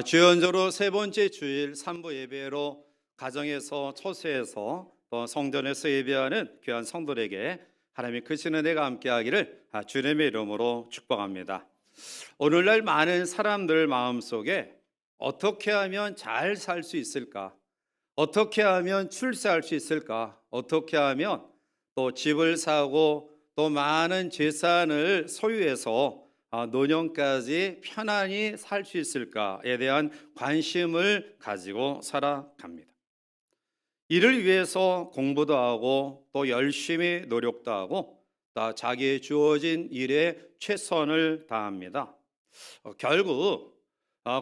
주연저로 세 번째 주일 3부 예배로 가정에서 처소에서 또 성전에서 예배하는 귀한 성도들에게 하나님의 크신 은혜가 함께하기를 주님의 이름으로 축복합니다. 오늘날 많은 사람들 마음속에 어떻게 하면 잘 살 수 있을까? 어떻게 하면 출세할 수 있을까? 어떻게 하면 또 집을 사고 또 많은 재산을 소유해서 노년까지 편안히 살 수 있을까에 대한 관심을 가지고 살아갑니다. 이를 위해서 공부도 하고 또 열심히 노력도 하고 또 자기의 주어진 일에 최선을 다합니다. 결국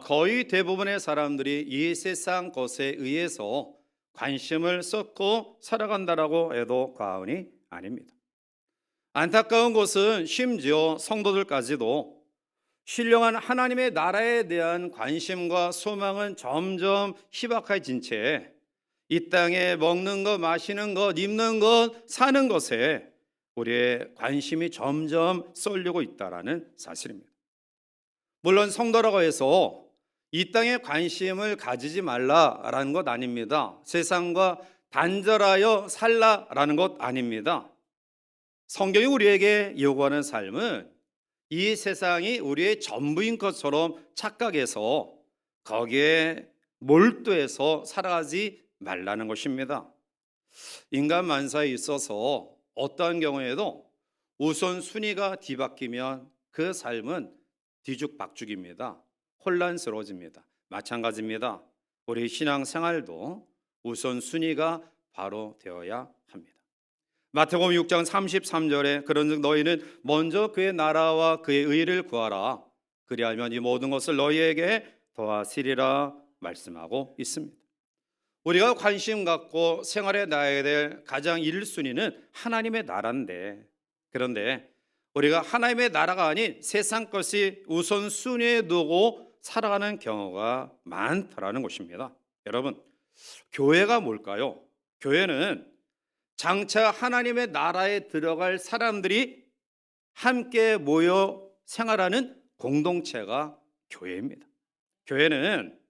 거의 대부분의 사람들이 이 세상 것에 의해서 관심을 쏟고 살아간다라고 해도 과언이 아닙니다. 안타까운 것은 심지어 성도들까지도 신령한 하나님의 나라에 대한 관심과 소망은 점점 희박해진 채 이 땅에 먹는 것, 마시는 것, 입는 것, 사는 것에 우리의 관심이 점점 쏠리고 있다는 사실입니다. 물론 성도라고 해서 이 땅에 관심을 가지지 말라라는 것 아닙니다. 세상과 단절하여 살라라는 것 아닙니다. 성경이 우리에게 요구하는 삶은 이 세상이 우리의 전부인 것처럼 착각해서 거기에 몰두해서 살아가지 말라는 것입니다. 인간 만사에 있어서 어떠한 경우에도 우선순위가 뒤바뀌면 그 삶은 뒤죽박죽입니다. 혼란스러워집니다. 마찬가지입니다. 우리 신앙생활도 우선순위가 바로 되어야 합니다. 마태복음 6장 33절에 그런즉 너희는 먼저 그의 나라와 그의 의를 구하라. 그리하면 이 모든 것을 너희에게 더하시리라 말씀하고 있습니다. 우리가 관심 갖고 생활에 나가야 될 가장 1순위는 하나님의 나라인데, 그런데 우리가 하나님의 나라가 아닌 세상 것이 우선순위에 두고 살아가는 경우가 많다라는 것입니다. 여러분, 교회가 뭘까요? 교회는 장차 하나님의 나라에 들어갈 사람들이 함께 모여 생활하는 공동체가 교회입니다. 교회는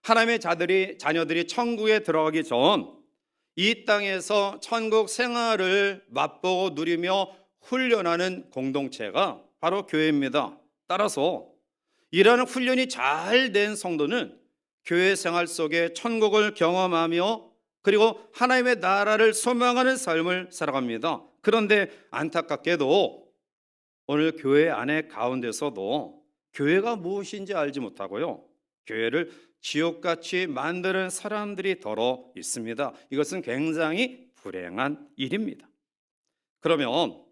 하나님의 자녀들이 천국에 들어가기 전 이 땅에서 천국 생활을 맛보고 누리며 훈련하는 공동체가 바로 교회입니다. 따라서 이러한 훈련이 잘 된 성도는 교회 생활 속에 천국을 경험하며 그리고 하나님의 나라를 소망하는 삶을 살아갑니다. 그런데 안타깝게도 오늘 교회 안에 가운데서도 교회가 무엇인지 알지 못하고요, 교회를 지옥같이 만드는 사람들이 더러 있습니다. 이것은 굉장히 불행한 일입니다. 그러면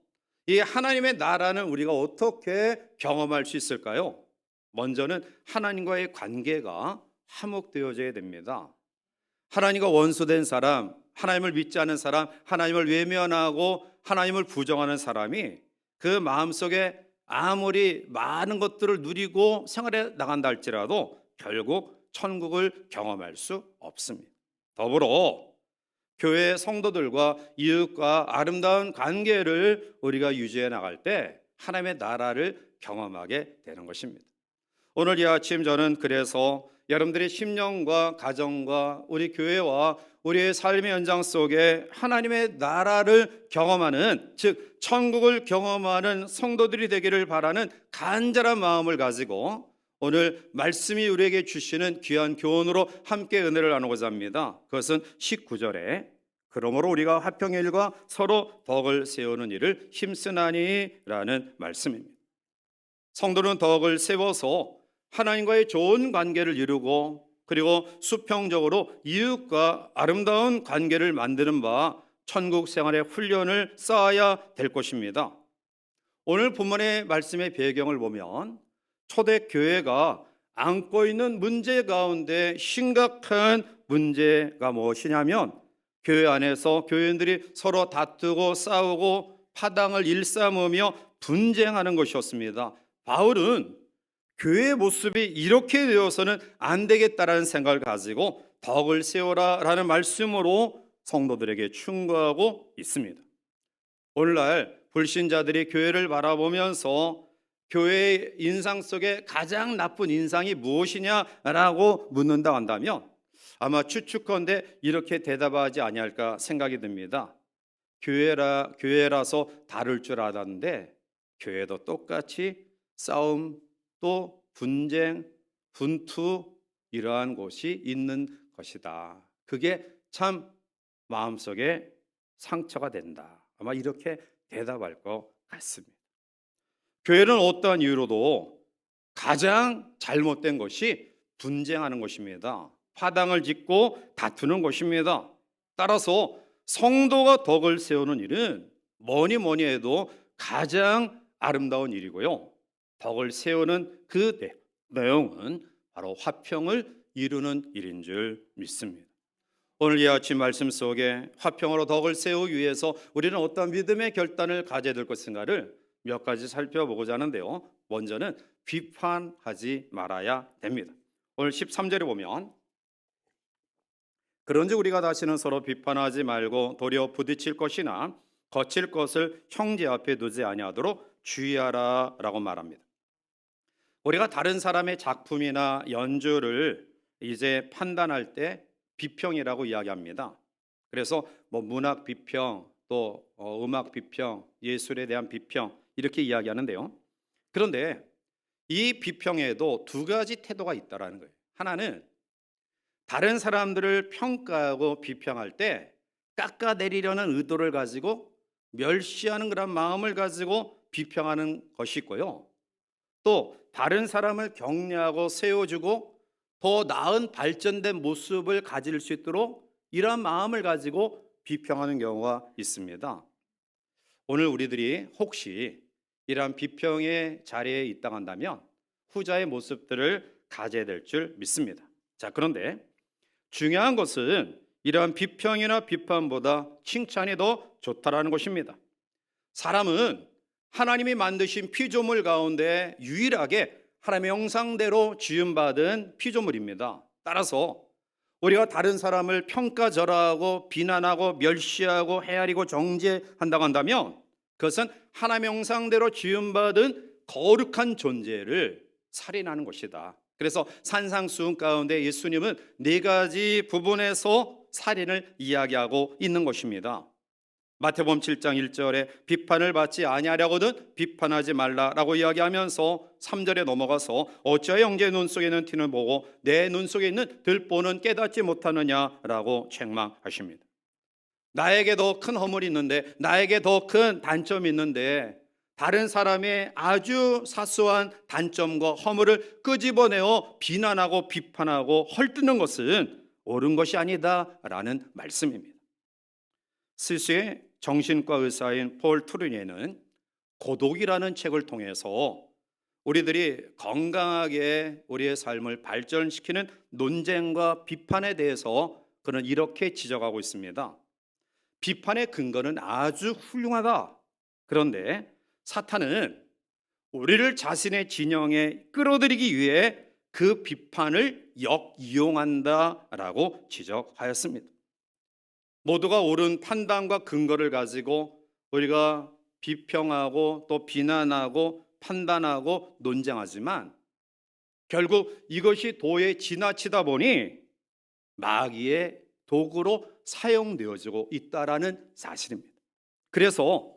이 하나님의 나라는 우리가 어떻게 경험할 수 있을까요? 먼저는 하나님과의 관계가 화목되어져야 됩니다. 하나님과 원수된 사람, 하나님을 믿지 않은 사람, 하나님을 외면하고 하나님을 부정하는 사람이 그 마음속에 아무리 많은 것들을 누리고 생활해 나간다 할지라도 결국 천국을 경험할 수 없습니다. 더불어 교회 성도들과 이웃과 아름다운 관계를 우리가 유지해 나갈 때 하나님의 나라를 경험하게 되는 것입니다. 오늘 이 아침 저는 그래서 여러분들의 심령과 가정과 우리 교회와 우리의 삶의 현장 속에 하나님의 나라를 경험하는, 즉 천국을 경험하는 성도들이 되기를 바라는 간절한 마음을 가지고 오늘 말씀이 우리에게 주시는 귀한 교훈으로 함께 은혜를 나누고자 합니다. 그것은 19절에 그러므로 우리가 화평의 일과 서로 덕을 세우는 일을 힘쓰나니 라는 말씀입니다. 성도는 덕을 세워서 하나님과의 좋은 관계를 이루고 그리고 수평적으로 이웃과 아름다운 관계를 만드는 바 천국 생활의 훈련을 쌓아야 될 것입니다. 오늘 본문의 말씀의 배경을 보면 초대교회가 안고 있는 문제 가운데 심각한 문제가 무엇이냐면 교회 안에서 교인들이 서로 다투고 싸우고 파당을 일삼으며 분쟁하는 것이었습니다. 바울은 교회의 모습이 이렇게 되어서는 안 되겠다라는 생각을 가지고 덕을 세워라라는 말씀으로 성도들에게 충고하고 있습니다. 오늘날 불신자들이 교회를 바라보면서 교회의 인상 속에 가장 나쁜 인상이 무엇이냐라고 묻는다 한다면 아마 추측컨대 이렇게 대답하지 아니할까 생각이 듭니다. 교회라서 다를 줄 알았는데 교회도 똑같이 싸움, 또 분쟁, 분투 이러한 곳이 있는 것이다. 그게 참 마음속에 상처가 된다. 아마 이렇게 대답할 것 같습니다. 교회는 어떠한 이유로도 가장 잘못된 것이 분쟁하는 것입니다. 파당을 짓고 다투는 것입니다. 따라서 성도가 덕을 세우는 일은 뭐니 해도 가장 아름다운 일이고요. 덕을 세우는 그 내용은 바로 화평을 이루는 일인 줄 믿습니다. 오늘 이 아침 말씀 속에 화평으로 덕을 세우기 위해서 우리는 어떤 믿음의 결단을 가져야 될 것인가를 몇 가지 살펴보고자 하는데요. 먼저는 비판하지 말아야 됩니다. 오늘 13절에 보면 그런즉 우리가 다시는 서로 비판하지 말고 도리어 부딪힐 것이나 거칠 것을 형제 앞에 두지 아니하도록 주의하라 라고 말합니다. 우리가 다른 사람의 작품이나 연주를 이제 판단할 때 비평이라고 이야기합니다. 그래서 문학 비평, 또 음악 비평, 예술에 대한 비평 이렇게 이야기하는데요. 그런데 이 비평에도 두 가지 태도가 있다라는 거예요. 하나는 다른 사람들을 평가하고 비평할 때 깎아내리려는 의도를 가지고 멸시하는 그런 마음을 가지고 비평하는 것이 있고요. 또 다른 사람을 격려하고 세워주고 더 나은 발전된 모습을 가질 수 있도록 이러한 마음을 가지고 비평하는 경우가 있습니다. 오늘 우리들이 혹시 이러한 비평의 자리에 있다 한다면 후자의 모습들을 가져야 될 줄 믿습니다. 자, 그런데 중요한 것은 이러한 비평이나 비판보다 칭찬이 더 좋다라는 것입니다. 사람은 하나님이 만드신 피조물 가운데 유일하게 하나님의 형상대로 지음받은 피조물입니다. 따라서 우리가 다른 사람을 평가절하하고 비난하고 멸시하고 헤아리고 정죄한다고 한다면 그것은 하나님의 형상대로 지음받은 거룩한 존재를 살인하는 것이다. 그래서 산상수훈 가운데 예수님은 네 가지 부분에서 살인을 이야기하고 있는 것입니다. 마태복음 7장 1절에 비판을 받지 아니하려거든 비판하지 말라라고 이야기하면서 3절에 넘어가서 어찌하여 형제의 눈 속에는 티는 보고 내 눈 속에 있는 들보는 깨닫지 못하느냐라고 책망하십니다. 나에게 더 큰 허물이 있는데, 나에게 더 큰 단점이 있는데 다른 사람의 아주 사소한 단점과 허물을 끄집어내어 비난하고 비판하고 헐뜯는 것은 옳은 것이 아니다라는 말씀입니다. 스위스의 정신과 의사인 폴 트루니에는 고독이라는 책을 통해서 우리들이 건강하게 우리의 삶을 발전시키는 논쟁과 비판에 대해서 그는 이렇게 지적하고 있습니다. 비판의 근거는 아주 훌륭하다. 그런데 사탄은 우리를 자신의 진영에 끌어들이기 위해 그 비판을 역이용한다라고 지적하였습니다. 모두가 옳은 판단과 근거를 가지고 우리가 비평하고 또 비난하고 판단하고 논쟁하지만 결국 이것이 도에 지나치다 보니 마귀의 도구로 사용되어지고 있다라는 사실입니다. 그래서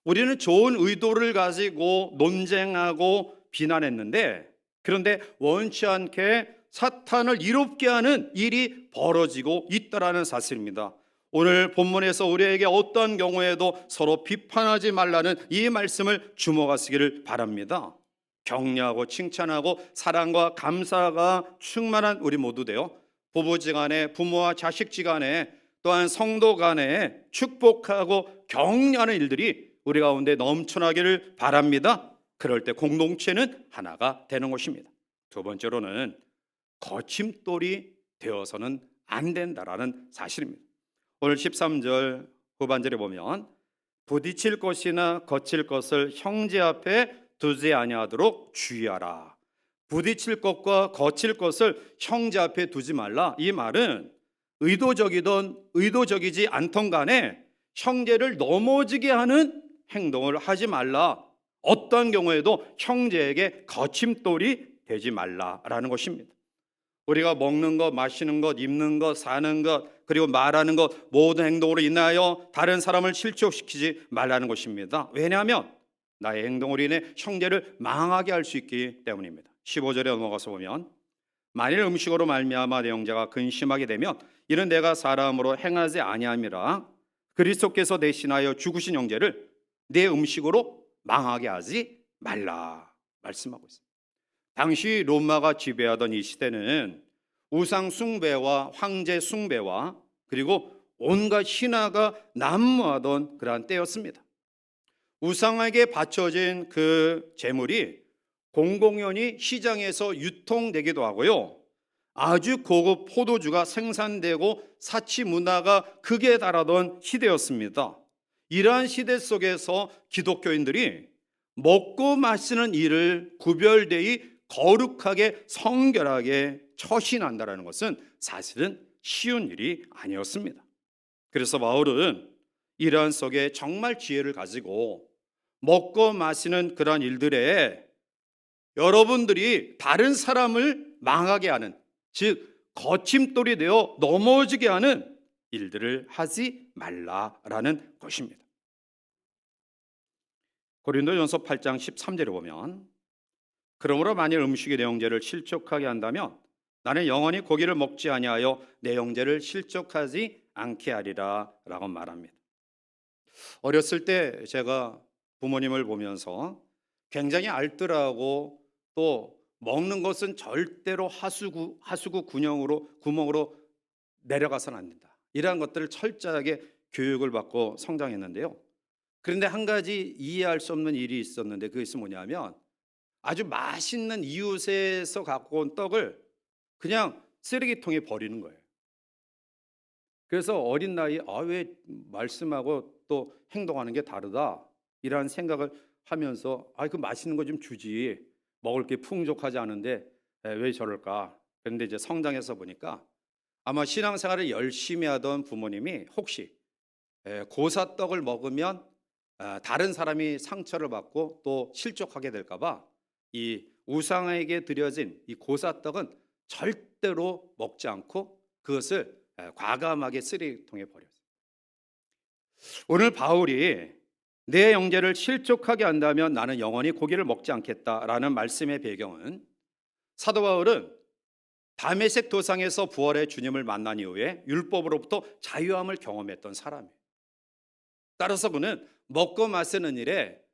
우리는 좋은 의도를 가지고 논쟁하고 비난했는데 그런데 원치 않게 사탄을 이롭게 하는 일이 벌어지고 있다라는 사실입니다. 오늘 본문에서 우리에게 어떤 경우에도 서로 비판하지 말라는 이 말씀을 주목하시기를 바랍니다. 격려하고 칭찬하고 사랑과 감사가 충만한 우리 모두 되어 부부지간에 부모와 자식지간에 또한 성도 간에 축복하고 격려하는 일들이 우리 가운데 넘쳐나기를 바랍니다. 그럴 때 공동체는 하나가 되는 것입니다. 두 번째로는 거침돌이 되어서는 안 된다라는 사실입니다. 오늘 13절 후반절에 보면 부딪힐 것이나 거칠 것을 형제 앞에 두지 아니하도록 주의하라. 부딪힐 것과 거칠 것을 형제 앞에 두지 말라. 이 말은 의도적이든 의도적이지 않던 간에 형제를 넘어지게 하는 행동을 하지 말라. 어떤 경우에도 형제에게 거침돌이 되지 말라라는 것입니다. 우리가 먹는 것, 마시는 것, 입는 것, 사는 것, 그리고 말하는 것 모든 행동으로 인하여 다른 사람을 실족시키지 말라는 것입니다. 왜냐하면 나의 행동으로 인해 형제를 망하게 할 수 있기 때문입니다. 15절에 넘어가서 보면 만일 음식으로 말미암아 내 형제가 근심하게 되면 이는 내가 사람으로 행하지 아니함이라 그리스도께서 대신하여 죽으신 형제를 내 음식으로 망하게 하지 말라 말씀하고 있습니다. 당시 로마가 지배하던 이 시대는 우상 숭배와 황제 숭배와 그리고 온갖 신화가 난무하던 그러한 때였습니다. 우상에게 바쳐진 그 재물이 공공연히 시장에서 유통되기도 하고요. 아주 고급 포도주가 생산되고 사치 문화가 극에 달하던 시대였습니다. 이러한 시대 속에서 기독교인들이 먹고 마시는 일을 구별되이 거룩하게 성결하게 처신한다는 것은 사실은 쉬운 일이 아니었습니다. 그래서 바울은 이러한 속에 정말 지혜를 가지고 먹고 마시는 그러한 일들에 여러분들이 다른 사람을 망하게 하는, 즉 거침돌이 되어 넘어지게 하는 일들을 하지 말라라는 것입니다. 고린도전서 8장 13절에 보면 그러므로 만일 음식의 내 형제를 실족하게 한다면 나는 영원히 고기를 먹지 아니하여 내 형제를 실족하지 않게 하리라 라고 말합니다. 어렸을 때 제가 부모님을 보면서 굉장히 알뜰하고 또 먹는 것은 절대로 하수구 구멍으로 내려가서는 안 된다, 이러한 것들을 철저하게 교육을 받고 성장했는데요. 그런데 한 가지 이해할 수 없는 일이 있었는데 그것이 뭐냐면 아주 맛있는 이웃에서 갖고 온 떡을 그냥 쓰레기통에 버리는 거예요. 그래서 어린 나이에 왜 말씀하고 또 행동하는 게 다르다 이런 생각을 하면서 그 맛있는 거 좀 주지, 먹을 게 풍족하지 않은데 왜 저럴까. 그런데 이제 성장해서 보니까 아마 신앙생활을 열심히 하던 부모님이 혹시 고사떡을 먹으면 다른 사람이 상처를 받고 또 실족하게 될까 봐 이 우상에게 드려진 이 고사떡은 절대로 먹지 않고 그것을 과감하게 쓰레기통에 버렸어요. 오늘 바울이 내 형제를 실족하게 한다면 나는 영원히 고기를 먹지 않겠다라는 말씀의 배경은 사도 바울은 다메섹 도상에서 부활의 주님을 만난 이후에 율법으로부터 자유함을 경험했던 사람이에요. 따라서 그는 먹고 마시는 일에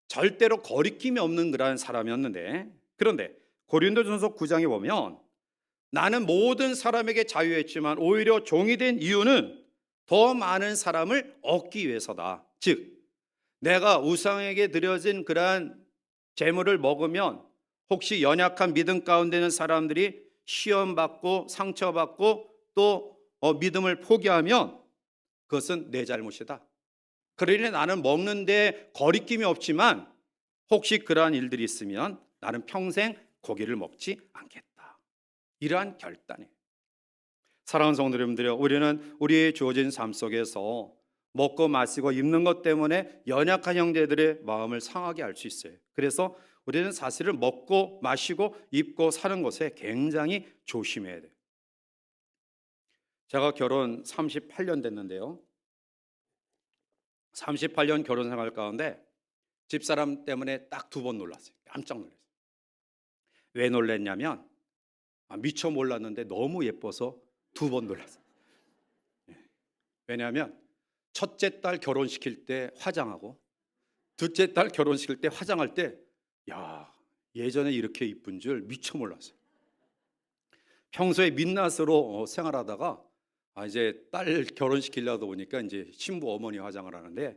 절대로 거리낌이 없는 그러한 사람이었는데, 그런데 고린도전서 9장에 보면 나는 모든 사람에게 자유했지만 오히려 종이 된 이유는 더 많은 사람을 얻기 위해서다. 즉 내가 우상에게 드려진 그러한 재물을 먹으면 혹시 연약한 믿음 가운데 있는 사람들이 시험받고 상처받고 또 믿음을 포기하면 그것은 내 잘못이다. 그러니 나는 먹는데 거리낌이 없지만 혹시 그러한 일들이 있으면 나는 평생 고기를 먹지 않겠다. 이러한 결단이에요. 사랑하는 성도 여러분들이요, 우리는 우리의 주어진 삶 속에서 먹고 마시고 입는 것 때문에 연약한 형제들의 마음을 상하게 할 수 있어요. 그래서 우리는 사실은 먹고 마시고 입고 사는 것에 굉장히 조심해야 돼요. 제가 결혼 38년 됐는데요, 38년 결혼 생활 가운데 집사람 때문에 딱 2번 놀랐어요. 깜짝 놀랐어요. 왜 놀랐냐면 미처 몰랐는데 너무 예뻐서 2번 놀랐어요. 왜냐하면 첫째 딸 결혼시킬 때 화장하고 둘째 딸 결혼시킬 때 화장할 때 예전에 이렇게 이쁜 줄 미처 몰랐어요. 평소에 민낯으로 생활하다가 이제 딸 결혼시키려다 보니까 이제 신부 어머니 화장을 하는데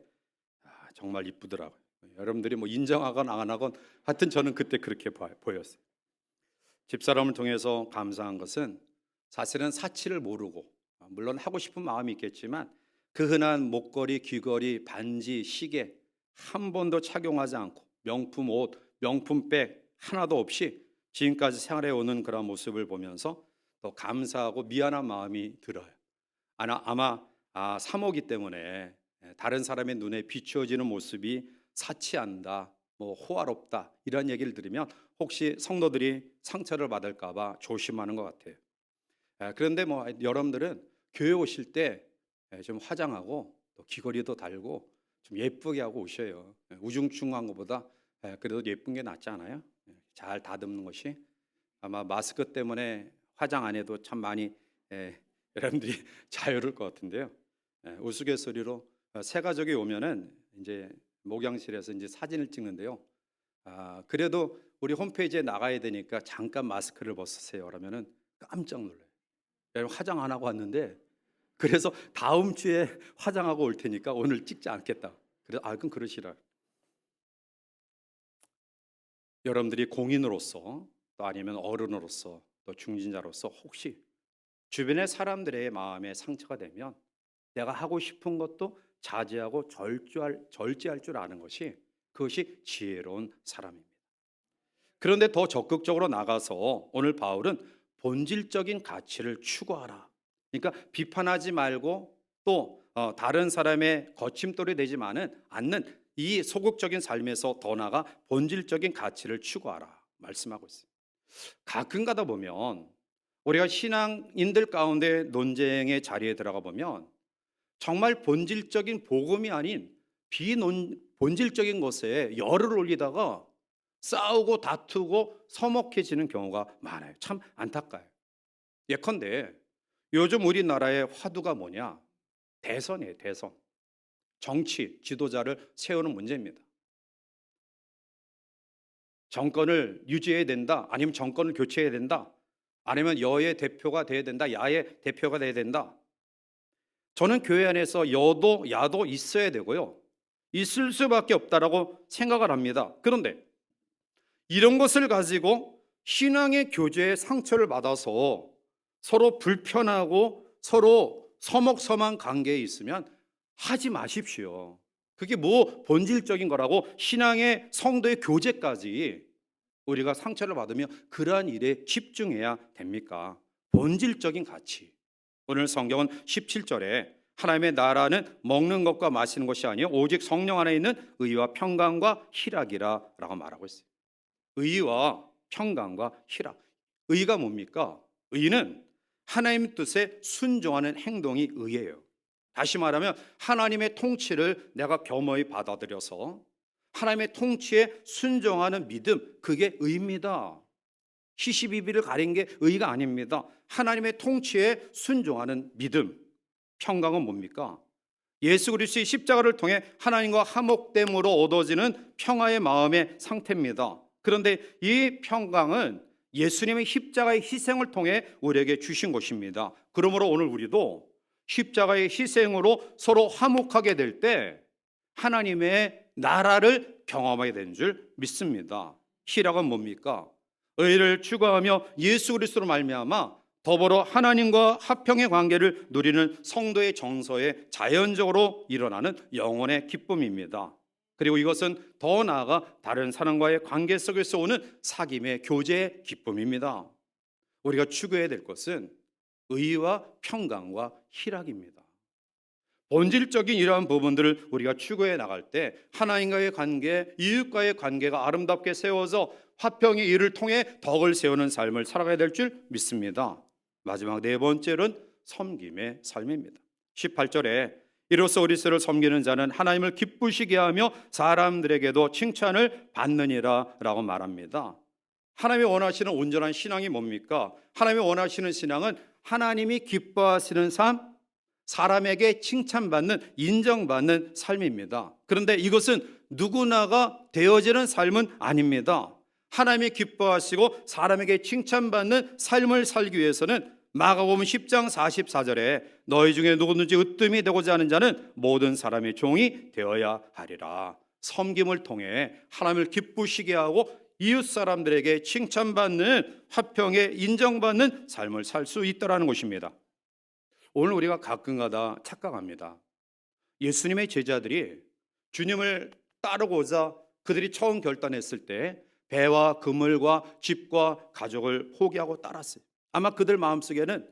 정말 이쁘더라고요. 여러분들이 뭐 인정하건 안 하건 하여튼 저는 그때 그렇게 보였어요. 집사람을 통해서 감사한 것은 사실은 사치를 모르고 물론 하고 싶은 마음이 있겠지만 그 흔한 목걸이, 귀걸이, 반지, 시계 한 번도 착용하지 않고 명품 옷, 명품 백 하나도 없이 지금까지 생활해 오는 그런 모습을 보면서 더 감사하고 미안한 마음이 들어요. 아마 사모기 때문에 다른 사람의 눈에 비추어지는 모습이 사치한다, 뭐 호화롭다 이런 얘기를 들으면 혹시 성도들이 상처를 받을까 봐 조심하는 것 같아요. 그런데 뭐 여러분들은 교회 오실 때 좀 화장하고 또 귀걸이도 달고 좀 예쁘게 하고 오셔요. 우중충한 것보다 그래도 예쁜 게 낫지 않아요? 잘 다듬는 것이. 아마 마스크 때문에 화장 안 해도 참 많이 여러분들이 자유로울 것 같은데요. 우스갯소리로 새 가족이 오면은 이제 목양실에서 이제 사진을 찍는데요. 그래도 우리 홈페이지에 나가야 되니까 잠깐 마스크를 벗으세요. 그러면은 깜짝 놀라요. 여러분 화장 안 하고 왔는데 그래서 다음 주에 화장하고 올 테니까 오늘 찍지 않겠다. 그래서 그럼 그러시라. 여러분들이 공인으로서 또 아니면 어른으로서 또 중진자로서 혹시 주변의 사람들의 마음에 상처가 되면 내가 하고 싶은 것도 자제하고 절제할 줄 아는 것이 그것이 지혜로운 사람입니다. 그런데 더 적극적으로 나가서 오늘 바울은 본질적인 가치를 추구하라. 그러니까 비판하지 말고 또 다른 사람의 거침돌이 되지 않는 이 소극적인 삶에서 더 나아가 본질적인 가치를 추구하라 말씀하고 있어요. 가끔 가다 보면 우리가 신앙인들 가운데 논쟁의 자리에 들어가 보면 정말 본질적인 복음이 아닌 본질적인 것에 열을 올리다가 싸우고 다투고 서먹해지는 경우가 많아요. 참 안타까워요. 예컨대 요즘 우리나라의 화두가 뭐냐? 대선이에요. 대선. 정치 지도자를 세우는 문제입니다. 정권을 유지해야 된다. 아니면 정권을 교체해야 된다. 아니면 여의 대표가 돼야 된다. 야의 대표가 돼야 된다. 저는 교회 안에서 여도 야도 있어야 되고요. 있을 수밖에 없다라고 생각을 합니다. 그런데 이런 것을 가지고 신앙의 교제에 상처를 받아서 서로 불편하고 서로 서먹서만 관계에 있으면 하지 마십시오. 그게 뭐 본질적인 거라고 신앙의 성도의 교제까지 우리가 상처를 받으며 그러한 일에 집중해야 됩니까? 본질적인 가치. 오늘 성경은 17절에 하나님의 나라는 먹는 것과 마시는 것이 아니요 오직 성령 안에 있는 의와 평강과 희락이라 라고 말하고 있어요. 의와 평강과 희락. 의가 뭡니까? 의는 하나님 뜻에 순종하는 행동이 의예요. 다시 말하면 하나님의 통치를 내가 겸허히 받아들여서 하나님의 통치에 순종하는 믿음, 그게 의입니다. 시시비비를 가린 게 의가 아닙니다. 하나님의 통치에 순종하는 믿음. 평강은 뭡니까? 예수 그리스도의 십자가를 통해 하나님과 화목됨으로 얻어지는 평화의 마음의 상태입니다. 그런데 이 평강은 예수님의 십자가의 희생을 통해 우리에게 주신 것입니다. 그러므로 오늘 우리도 십자가의 희생으로 서로 화목하게 될 때 하나님의 나라를 경험하게 되는 줄 믿습니다. 희락은 뭡니까? 의를 추구하며 예수 그리스도로 말미암아 더불어 하나님과 화평의 관계를 누리는 성도의 정서에 자연적으로 일어나는 영혼의 기쁨입니다. 그리고 이것은 더 나아가 다른 사람과의 관계 속에서 오는 사귐의 교제의 기쁨입니다. 우리가 추구해야 될 것은 의와 평강과 희락입니다. 본질적인 이러한 부분들을 우리가 추구해 나갈 때 하나님과의 관계, 이웃과의 관계가 아름답게 세워져 화평의 일을 통해 덕을 세우는 삶을 살아가야 될 줄 믿습니다. 마지막 네 번째는 섬김의 삶입니다. 18절에 이로써 그리스도를 섬기는 자는 하나님을 기쁘시게 하며 사람들에게도 칭찬을 받느니라 라고 말합니다. 하나님이 원하시는 온전한 신앙이 뭡니까? 하나님이 원하시는 신앙은 하나님이 기뻐하시는 삶, 사람에게 칭찬받는, 인정받는 삶입니다. 그런데 이것은 누구나가 되어지는 삶은 아닙니다. 하나님이 기뻐하시고 사람에게 칭찬받는 삶을 살기 위해서는 마가복음 10장 44절에 너희 중에 누구든지 으뜸이 되고자 하는 자는 모든 사람의 종이 되어야 하리라. 섬김을 통해 하나님을 기쁘시게 하고 이웃 사람들에게 칭찬받는 화평에 인정받는 삶을 살 수 있다라는 것입니다. 오늘 우리가 가끔가다 착각합니다. 예수님의 제자들이 주님을 따르고자 그들이 처음 결단했을 때 배와 그물과 집과 가족을 포기하고 따랐어요. 아마 그들 마음속에는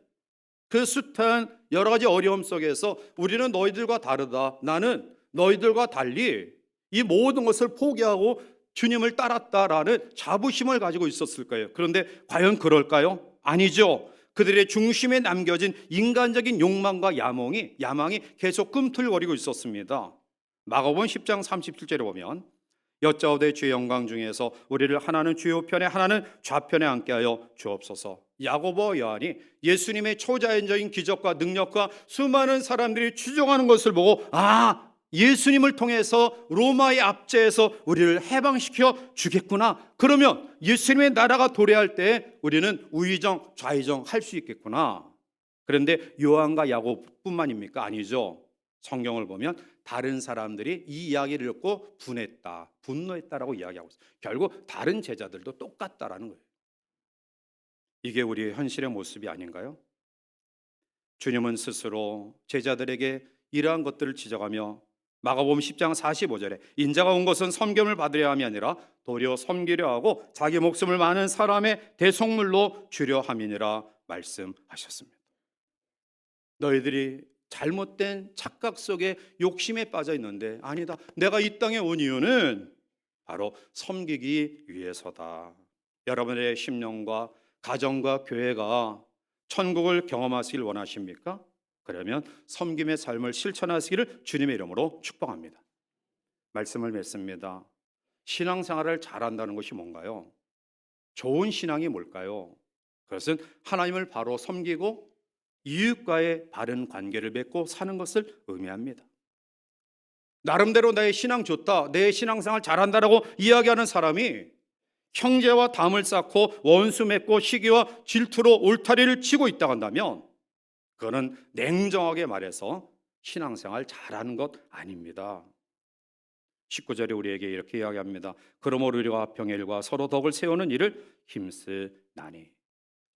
그 숱한 여러 가지 어려움 속에서 우리는 너희들과 다르다. 나는 너희들과 달리 이 모든 것을 포기하고 주님을 따랐다라는 자부심을 가지고 있었을 거예요. 그런데 과연 그럴까요? 아니죠. 그들의 중심에 남겨진 인간적인 욕망과 야망이 계속 꿈틀거리고 있었습니다. 마가복음 10장 37절에 보면 여짜오되 주의 영광 중에서 우리를 하나는 주의 편에 하나는 좌편에 앉게 하여 주옵소서. 야고보와 요한이 예수님의 초자연적인 기적과 능력과 수많은 사람들이 추종하는 것을 보고 예수님을 통해서 로마의 압제에서 우리를 해방시켜 주겠구나. 그러면 예수님의 나라가 도래할 때 우리는 우의정 좌의정 할 수 있겠구나. 그런데 요한과 야고보뿐만입니까? 아니죠. 성경을 보면 다른 사람들이 이 이야기를 듣고 분노했다라고 이야기하고 있어요. 결국 다른 제자들도 똑같다라는 거예요. 이게 우리의 현실의 모습이 아닌가요? 주님은 스스로 제자들에게 이러한 것들을 지적하며 마가복음 10장 45절에 인자가 온 것은 섬김을 받으려 함이 아니라 도리어 섬기려 하고 자기 목숨을 많은 사람의 대속물로 주려 함이니라 말씀하셨습니다. 너희들이 잘못된 착각 속에 욕심에 빠져 있는데 아니다. 내가 이 땅에 온 이유는 바로 섬기기 위해서다. 여러분의 심령과 가정과 교회가 천국을 경험하시길 원하십니까? 그러면 섬김의 삶을 실천하시기를 주님의 이름으로 축복합니다. 말씀을 맺습니다. 신앙생활을 잘한다는 것이 뭔가요? 좋은 신앙이 뭘까요? 그것은 하나님을 바로 섬기고 이웃과의 바른 관계를 맺고 사는 것을 의미합니다. 나름대로 나의 신앙 좋다, 내 신앙생활 잘한다라고 이야기하는 사람이 형제와 담을 쌓고 원수 맺고 시기와 질투로 울타리를 치고 있다고 한다면 그거는 냉정하게 말해서 신앙생활 잘하는 것 아닙니다. 19절에 우리에게 이렇게 이야기합니다. 그러므로 우리가 화평의 일과 서로 덕을 세우는 일을 힘쓰나니.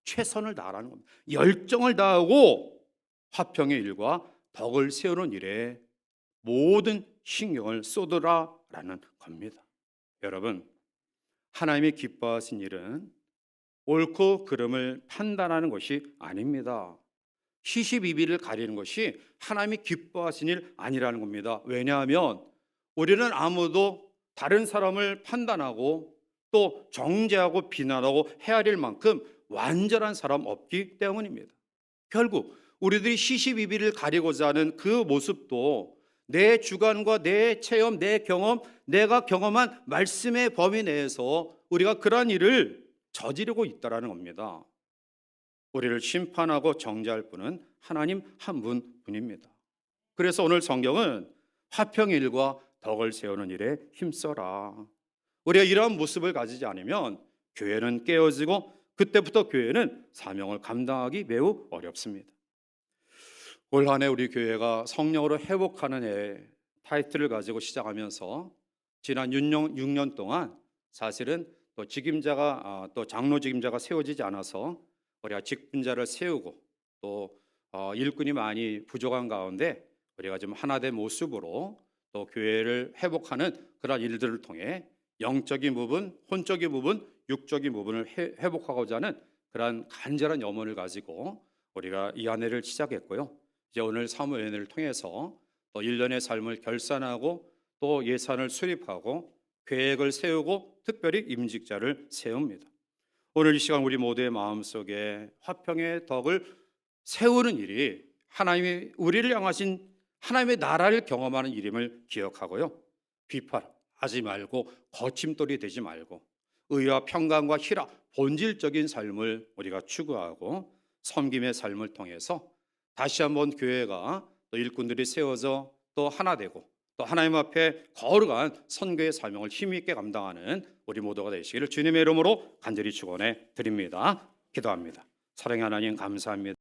최선을 다하라는 겁니다. 열정을 다하고 화평의 일과 덕을 세우는 일에 모든 신경을 쏟으라라는 겁니다. 여러분, 하나님이 기뻐하신 일은 옳고 그름을 판단하는 것이 아닙니다. 시시비비를 가리는 것이 하나님이 기뻐하신 일 아니라는 겁니다. 왜냐하면 우리는 아무도 다른 사람을 판단하고 또 정죄하고 비난하고 헤아릴 만큼 완전한 사람 없기 때문입니다. 결국 우리들이 시시비비를 가리고자 하는 그 모습도 내 주관과 내 체험, 내 경험, 내가 경험한 말씀의 범위 내에서 우리가 그러한 일을 저지르고 있다는 겁니다. 우리를 심판하고 정죄할 분은 하나님 한 분뿐입니다. 그래서 오늘 성경은 화평의 일과 덕을 세우는 일에 힘써라. 우리가 이러한 모습을 가지지 않으면 교회는 깨어지고 그때부터 교회는 사명을 감당하기 매우 어렵습니다. 올 한 해 우리 교회가 성령으로 회복하는 해 타이틀을 가지고 시작하면서 지난 6년 동안 사실은 또 직임자가 또 장로 직임자가 세워지지 않아서 우리가 직분자를 세우고 또 일꾼이 많이 부족한 가운데 우리가 좀 하나된 모습으로 또 교회를 회복하는 그런 일들을 통해 영적인 부분, 혼적인 부분, 육적인 부분을 회복하고자 하는 그런 간절한 염원을 가지고 우리가 이 한 해를 시작했고요. 이제 오늘 사무회의를 통해서 또 1년의 삶을 결산하고 또 예산을 수립하고 계획을 세우고 특별히 임직자를 세웁니다. 오늘 이 시간 우리 모두의 마음속에 화평의 덕을 세우는 일이 하나님이 우리를 향하신 하나님의 나라를 경험하는 일임을 기억하고요. 비판하지 말고 거침돌이 되지 말고 의와 평강과 희락, 본질적인 삶을 우리가 추구하고 섬김의 삶을 통해서 다시 한번 교회가 또 일꾼들이 세워져 또 하나 되고 또 하나님 앞에 거룩한 선교의 사명을 힘 있게 감당하는 우리 모두가 되시기를 주님의 이름으로 간절히 축원해 드립니다. 기도합니다. 사랑의 하나님 감사합니다.